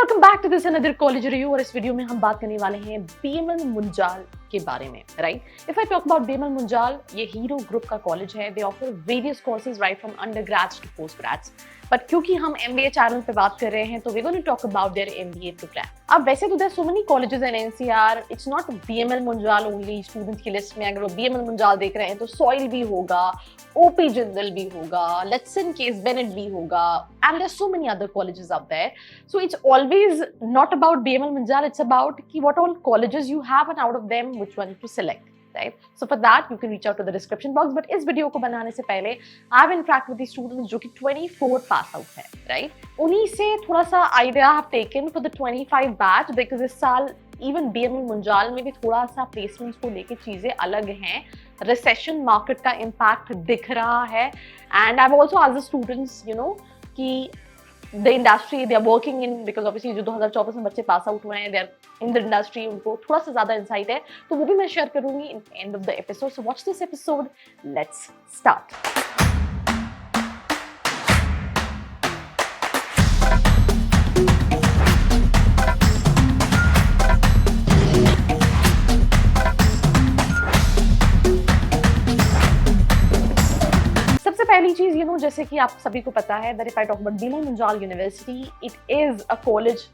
Welcome back to this another college review. और इस video में हम बात करने वाले हैं बीएमएल मुंजाल के बारे में, right. If I talk about BML Munjal, ये हीरो ग्रुप का कॉलेज है। They offer various courses right from undergrads to post grads, but क्योंकि हम एमबीए चैनल पे बात कर रहे हैं तो we going to talk about their MBA program. अब वैसे तो there so many colleges in NCR, it's not BML Munjal only. Students की लिस्ट में अगर वो बीएमएल मुंजाल देख रहे हैं तो सॉइल भी होगा, ओपी जिंदल भी होगा, लेट्सन केस बेनेट भी होगा, and there's so many other colleges out there. So it's always not about BML Munjal, it's about what all colleges you have and out of them which one to select, right? So for that you can reach out to the description box. But इस video को बनाने से पहले I've interacted with the students जो कि 24 pass out है, right? उन्हीं से थोड़ा सा idea I've taken for the 25 batch because इस साल इवन बीएमएल मुंजाल में भी थोड़ा सा प्लेसमेंट्स को लेके चीजें अलग हैं। रिसेशन मार्केट का इम्पैक्ट दिख रहा है and I also ask the students कि the industry they are working in, because obviously जो 2024 में बच्चे पास आउट हुए हैं they are in the industry, उनको थोड़ा सा ज्यादा इंसाइट है तो वो भी मैं शेयर करूंगी in end of the episode. So watch this episode, let's start. पहली चीज जैसे कि आप सभी को पता है that if I talk about BML Munjal university, it is a college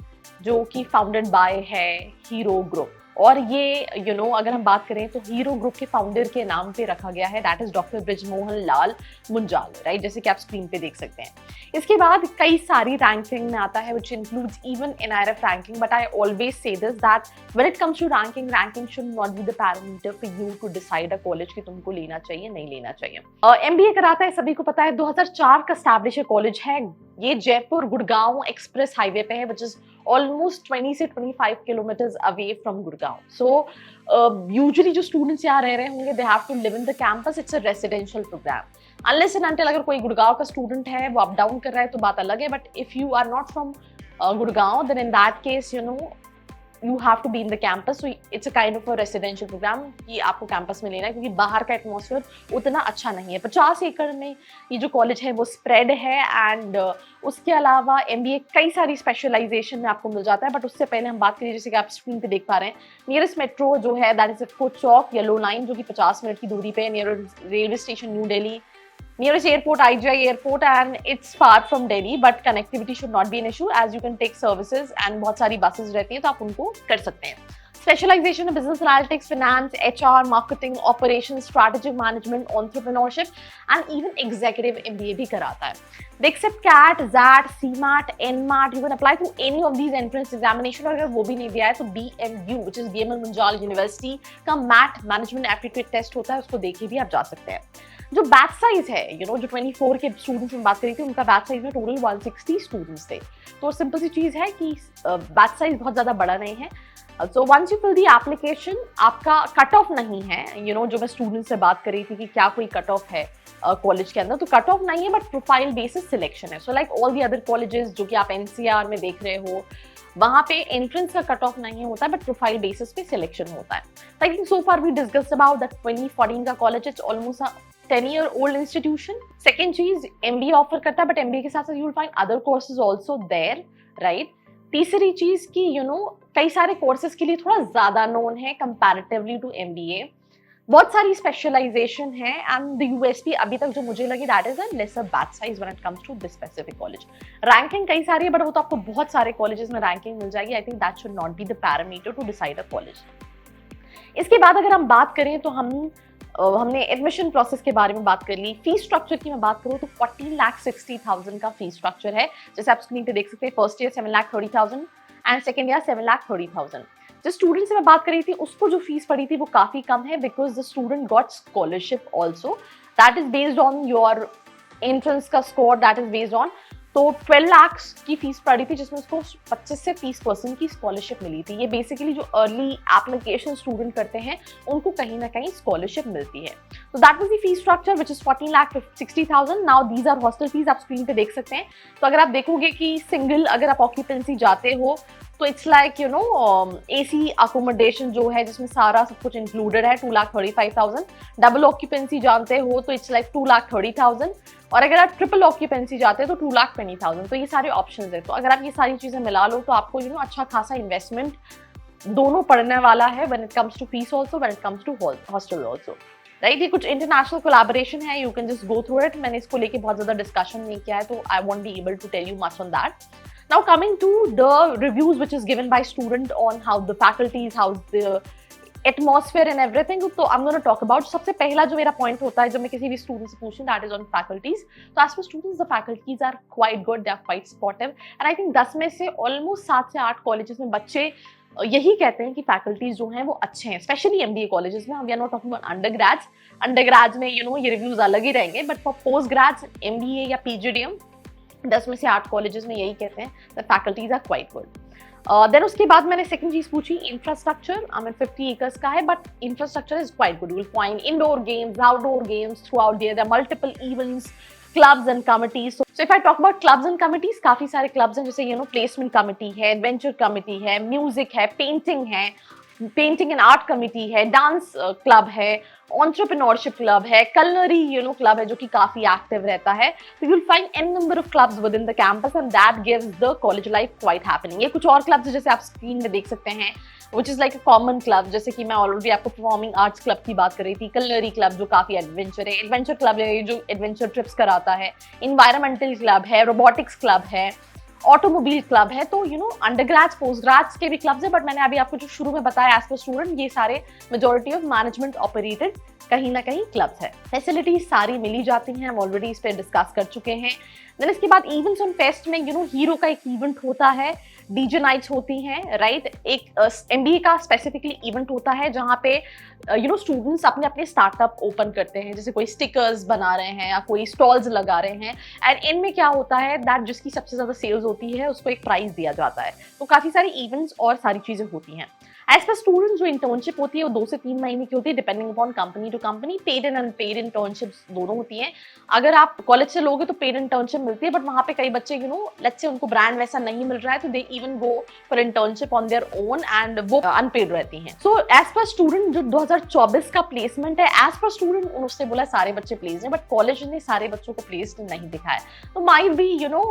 जो कि फाउंडेड बाय है हीरो ग्रुप। और ये अगर हम बात करें तो हीरो ग्रुप के फाउंडर के नाम पे रखा गया है, that is doctor Brijmohan Lal Munjal, right, जैसे कि आप स्क्रीन पे देख सकते हैं। इसके बाद कई सारी रैंकिंग में आता है which includes even NIRF ranking, but I always say this that when it comes to ranking should not be the parameter for you to decide a college कि तुमको लेना चाहिए नहीं लेना चाहिए। एमबीए कराता है, सभी को पता है, 2004 का एस्टैब्लिश कॉलेज है। ये जयपुर गुड़गांव एक्सप्रेस हाईवे पे है, विच इज ऑलमोस्ट 20 से 25 kilometres away from Gurgaon. So usually जो स्टूडेंट्स यहाँ रह रहे होंगे they have to live in the campus. It's a residential program. Unless and until अगर कोई गुड़गांव का स्टूडेंट है वो अप डाउन कर रहा है तो बात अलग है, but if you are not from Gurgaon then in that case you have to be in the campus. So it's a kind of a residential program कि आपको कैंपस में लेना है क्योंकि बाहर का एटमॉस्फेयर उतना अच्छा नहीं है। 50 एकड़ में ये जो कॉलेज है वो स्प्रेड है एंड उसके अलावा एमबीए कई सारी स्पेशलाइजेशन में आपको मिल जाता है। बट उससे पहले हम बात करें, जैसे कि आप स्क्रीन पे देख पा रहे हैं, नियरेस्ट मेट्रो जो है that is coach Chowk yellow line जो कि 50 मिनट की दूरी पे है, near railway station new Delhi, nearest airport IGI airport, and it's far from Delhi, but connectivity should not be an issue as you can take services and बहुत सारी buses रहती हैं तो आप उनको कर सकते हैं। Specialization in business analytics, finance, HR, marketing, operations, strategic management, entrepreneurship and even executive MBA भी कराता है। They accept CAT, ZAT, CMAT, NMAT. You can apply to any of these entrance examination। और अगर वो भी नहीं दिया है तो BMU, which is BML Munjal university का मैथ मैनेजमेंट एप्टीट्यूड टेस्ट होता है, उसको देखे भी आप जा सकते हैं। जो बैच साइज है जो 24 के स्टूडेंट्स में बात करी थी, उनका बैच साइज में टोटल 160 स्टूडेंट्स थे। तो सिंपल सी चीज है कि बैच साइज बहुत ज्यादा बड़ा नहीं है। So once you fill the application, आपका कट ऑफ नहीं है। जो मैं स्टूडेंट से बात करी थी कि क्या कोई कट ऑफ है कॉलेज के अंदर, तो कट ऑफ नहीं है बट प्रोफाइल बेसिस सिलेक्शन है। So like all the other colleges जो कि आप एनसीआर में देख रहे हो, वहां पे एंट्रेंस का कट ऑफ नहीं होता है बट प्रोफाइल बेसिस पे सिलेक्शन होता है। I think so far we discussed about that 2014 का college, it's almost 10-year-old institution। Second चीज, एमबीए ऑफर करता है बट एमबीए के साथ साथ you will find other courses also there, right. तीसरी चीज की कई सारे कोर्सेज के लिए थोड़ा ज्यादा नोन है कंपैरेटिवली टू एमबीए। बहुत सारी स्पेशलाइजेशन है एंड द यूएसपी अभी तक जो मुझे लगी that is a lesser batch size when it comes to this specific college. Ranking कई सारी है बट वो तो आपको बहुत सारे कॉलेजेस में रैंकिंग मिल जाएगी। I think that should not be the parameter to decide a college. इसके बाद अगर हम बात करें तो हमने एडमिशन प्रोसेस के बारे में बात कर ली। फीस स्ट्रक्चर की मैं बात करूँ तो 14,60,000 का फीस स्ट्रक्चर है, जैसे आप स्क्रीन पे देख सकते हैं। First year 7,30,000 and second year 7,30,000। जिस स्टूडेंट से मैं बात करी थी उसको जो फीस पड़ी थी वो काफी कम है because the student got scholarship also, that is based on your entrance का score, that is based on. तो 12 लाख की फीस पड़ी थी जिसमें उसको 25 से 30% की स्कॉलरशिप मिली थी। ये बेसिकली जो अर्ली एप्लीकेशन स्टूडेंट करते हैं उनको कहीं ना कहीं स्कॉलरशिप मिलती है। तो that was the fees structure which is 14,60,000। Now these are hostel fees, आप स्क्रीन पे देख सकते हैं। तो अगर आप देखोगे कि सिंगल अगर आप ऑक्यूपेंसी जाते हो तो it's like you know AC accommodation जो है जिसमें सारा सब कुछ इंक्लूडेड है 2,35,000। डबल ऑक्यूपेंसी जानते हो तो इट्स लाइक 2,30,000, और अगर आप ट्रिपल ऑक्यूपेंसी जाते हैं तो 2,20,000। तो ये सारे ऑप्शंस है। तो अगर आप ये सारी चीजें मिला लो तो आपको यू नो अच्छा खासा इन्वेस्टमेंट दोनों पड़ने वाला है when it comes to fees also, when it comes to hostel also, right. ये कुछ इंटरनेशनल कोलैबोरेशन है, you can just go through it. मैंने इसको लेके बहुत ज्यादा डिस्कशन नहीं किया है, तो I won't be able to tell you much on that. Now coming to the reviews which is given by student on how the faculties, how the atmosphere and everything, तो I'm going to talk about सबसे पहला जो मेरा point होता है जब मैं किसी भी स्टूडेंट से पूछूं, that is on faculties। तो as for students, the faculties are quite good, they are quite supportive, and I think 10 में से almost 7 से 8 कॉलेजेस में बच्चे यही कहते हैं कि फैकल्टीज जो हैं वो अच्छे हैं, स्पेशली एमबीए कॉलेजेस में। We are not talking about undergrads में यू नो ये रिव्यूज अलग ही रहेंगे, but for post grads MBA या पीजीडीएम 10 में से 8 कॉलेजेस में यही कहते हैं that faculties are quite good. Then उसके बाद मैंने सेकंड चीज पूछी, इंफ्रास्ट्रक्चर। आई मीन 50 एकर्स का है, but infrastructure is quite good. You will find indoor games, outdoor games throughout there, multiple events, clubs and committees. So if I talk about clubs and committees, काफी सारे clubs हैं, जैसे you know placement committee है, adventure committee है, music है, painting and art committee है, dance club है, entrepreneurship club है, कलनरी यू नो क्लब है जो कि काफी एक्टिव रहता है। तो you will find an number of clubs within the campus and that gives the college life quite happening. ये कुछ और क्लब्स जैसे आप स्क्रीन में देख सकते हैं, which is like a common club, जैसे कि मैं ऑलरेडी आपको परफॉर्मिंग आर्ट्स क्लब की बात कर रही थी, कलनरी क्लब जो काफी एडवेंचर है, एडवेंचर क्लब है जो एडवेंचर ट्रिप्स कराता है, इन्वायरमेंटल क्लब है, रोबोटिक्स क्लब है, ऑटोमोबाइल क्लब है। तो यू नो अंडरग्रेड्स पोस्ट ग्रेड्स के भी क्लब्स है, बट मैंने अभी आपको जो शुरू में बताया एज पर स्टूडेंट, ये सारे मेजॉरिटी ऑफ मैनेजमेंट ऑपरेटेड कहीं ना कहीं क्लब्स है। फैसिलिटीज सारी मिली जाती हैं, हम ऑलरेडी इस पर डिस्कस कर चुके हैं। देन इसके बाद इवेंट्स ऑन फेस्ट में यू नो हीरो का एक इवेंट होता है, डीजे नाइट्स होती हैं, राइट। एक एमबीए का स्पेसिफिकली इवेंट होता है जहाँ पे यू नो स्टूडेंट्स अपने अपने स्टार्टअप ओपन करते हैं, जैसे कोई स्टिकर्स बना रहे हैं या कोई स्टॉल्स लगा रहे हैं, एंड इनमें क्या होता है दैट जिसकी सबसे ज्यादा सेल्स होती है उसको एक प्राइज दिया जाता है। तो काफी सारी इवेंट्स और सारी चीजें होती हैं। एज पर स्टूडेंट जो इंटर्नशिप होती है वो 2 से 3 महीने की होती है, depending upon company to company. Paid and unpaid internships दोनों होती हैं। अगर आप कॉलेज से लोगे तो पेड इंटर्नशिप मिलती है, बट वहाँ पे कई बच्चे यू नो लेट्स से उनको ब्रांड वैसा नहीं मिल रहा है तो they even go for internship on their own and वो अनपेड रहती हैं। सो एज पर स्टूडेंट जो 2024 का प्लेसमेंट है, एज पर स्टूडेंट उन्होंने बोला सारे बच्चे प्लेस हैं, बट कॉलेज ने सारे बच्चों को प्लेस नहीं दिखाया। तो माइट बी यू नो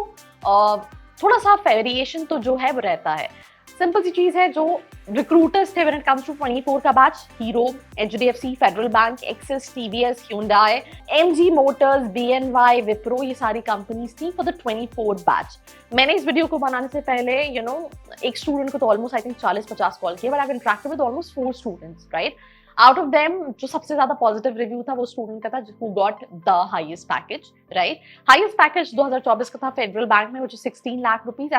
थोड़ा सा वेरिएशन तो जो है वो रहता है। सिंपल सी चीज है, जो रिक्रूटर्स थे व्हेन इट कम्स टू 24 का batch, hero, HDFC, federal bank, axis, TVS, Hyundai, MG Motors, BNY, Wipro, ये सारी कंपनीज थी फॉर द 24 बैच। मैंने इस वीडियो को बनाने से पहले यू नो एक स्टूडेंट को तो ऑलमोस्ट आई थिंक 40-50 कॉल किया, but I have interacted with almost 4 students, right. Out of them जो सबसे ज्यादा पॉजिटिव रिव्यू था वो स्टूडेंट का था who got the highest package, right. Highest package 2024 का था फेडरल बैंक में, which is 16 lakh rupees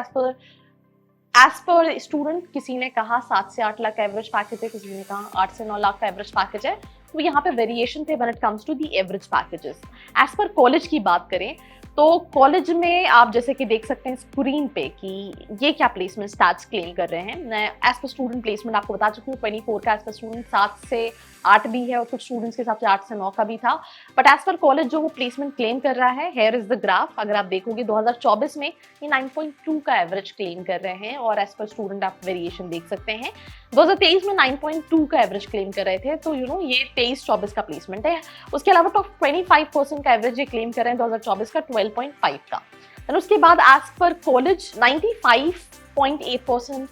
as per student. किसी ने कहा 7 से 8 लाख एवरेज पैकेज है, किसी ने कहा 8 से 9 लाख का एवरेज पैकेज है। तो यहाँ पे वेरिएशन थे when it comes to the average packages. As per college की बात करें तो कॉलेज में आप जैसे कि देख सकते हैं स्क्रीन पे कि ये क्या प्लेसमेंट स्टैट्स क्लेम कर रहे हैं। मैं एज पर स्टूडेंट प्लेसमेंट आपको बता चुकी हूँ, 24 का एज पर स्टूडेंट 7 से 8 भी है और कुछ स्टूडेंट्स के हिसाब से 8 से 9 का भी था। बट एज पर कॉलेज जो वो प्लेसमेंट क्लेम कर रहा है, हेयर इज द ग्राफ। अगर आप देखोगे 2024 में ये 9.2 का एवरेज क्लेम कर रहे हैं, और एज पर स्टूडेंट आप वेरिएशन देख सकते हैं। 2023 में 9.2 का एवरेज क्लेम कर रहे थे, तो यू नो ये 23-24 का प्लेसमेंट है। उसके अलावा टॉप 25% का एवरेज ये क्लेम कर रहे हैं 2024 का 12.5 का। और उसके बाद as per college 95.8%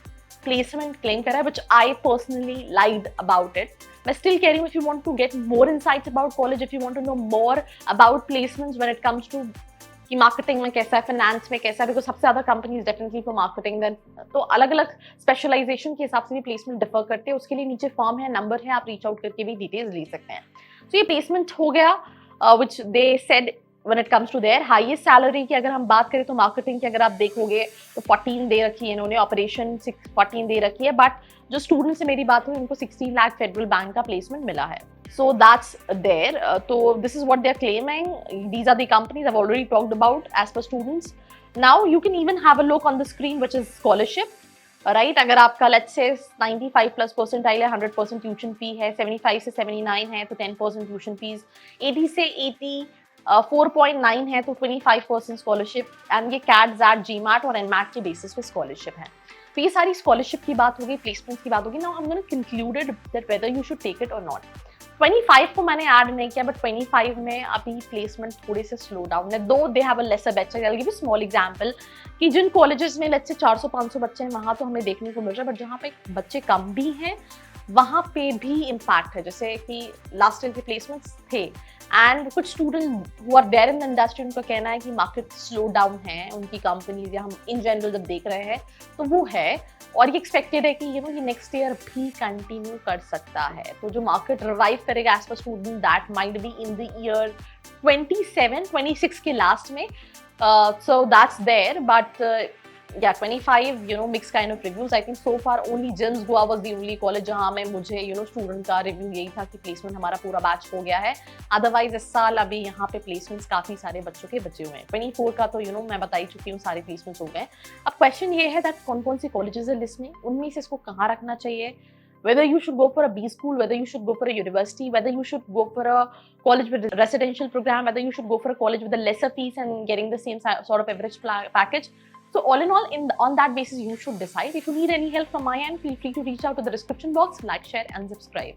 placement claim कर रहा है, which I personally liked about it. मैं still कह रही हूँ, if you want to get more insights about college, if you want to know more about placements when it comes to कि marketing में कैसा है, फाइनेंस में कैसा है, बिकॉज सबसे ज्यादा companies definitely for marketing, then तो अलग अलग स्पेशलाइजेशन के हिसाब से भी प्लेसमेंट डिफर करते हैं। उसके लिए नीचे फॉर्म है, नंबर है, आप रीच आउट करके भी डिटेल्स ले सकते हैं। तो ये प्लेसमेंट हो गया which they said when it comes to their highest salary की अगर हम बात करें तो मार्केटिंग की अगर आप देखोगे तो 14 दे रखी है इन्होंने, ऑपरेशन 14 दे रखी है, बट जो स्टूडेंट से मेरी बात हुई उनको 16 लाख फेडरल बैंक का प्लेसमेंट मिला है। So that's there. So this is what they are claiming. These are the companies I've already talked about as per students. Now you can even have a look on the screen, which is scholarship. Right अगर आपका let's say 95+ percentile है, 100% tuition fee है, 75 से 79 है तो 10% tuition fees, 80 से 80 4.9 है तो 25% स्कॉलरशिप, एंड ये कैट जैट जी मैट और एनमैट के बेसिस पे स्कॉलरशिप है। तो ये सारी स्कॉलरशिप की बात होगी, प्लेसमेंट की बात होगी। Now I am gonna concluded that whether you should take it और नॉट। 25 को मैंने ऐड नहीं किया, बट 25 में अभी प्लेसमेंट थोड़े से स्लो डाउन है, दो they have a lesser batch. I will give a small example कि जिन कॉलेजेस में लेट्स से 400-500 बच्चे हैं, वहां तो हमें देखने को मिल रहा है, बट जहाँ पे बच्चे कम भी हैं वहां पे भी इम्पैक्ट है। जैसे कि लास्ट ईयर के प्लेसमेंट्स थे, एंड कुछ student who are there in the industry, उनका कहना है कि मार्केट स्लो डाउन है उनकी कंपनीज, या हम इन जनरल जब देख रहे हैं तो वो है। और ये एक्सपेक्टेड है कि ये नेक्स्ट ईयर भी कंटिन्यू कर सकता है। तो जो मार्केट रिवाइव करेगा as per student, that might be in the year 27-26 के लास्ट में। So that's there, but yeah, 25, mixed kind of reviews. I think so far only Gems Goa was the only college जहाँ में मुझे student का review यही था कि placement हमारा पूरा बैच हो गया है। अदरवाइज इस साल अभी यहाँ पे प्लेसमेंट्स काफी सारे बच्चों के बचे हुए हैं। 24 का तो मैं बता ही चुकी हूँ, सारे प्लेसमेंट्स हो गए। अब क्वेश्चन ये है दैट कौन कौन सी कॉलेजेस है लिस्ट में, उनमें से इसको कहाँ रखना चाहिए, whether you should go for a B school, whether you should go for a university, whether you should go for a college with a residential program, whether you should go for a college with a lesser fees and getting the same sort of average package. So all in all, on that basis, you should decide. If you need any help from my end, feel free to reach out to the description box, like, share and subscribe.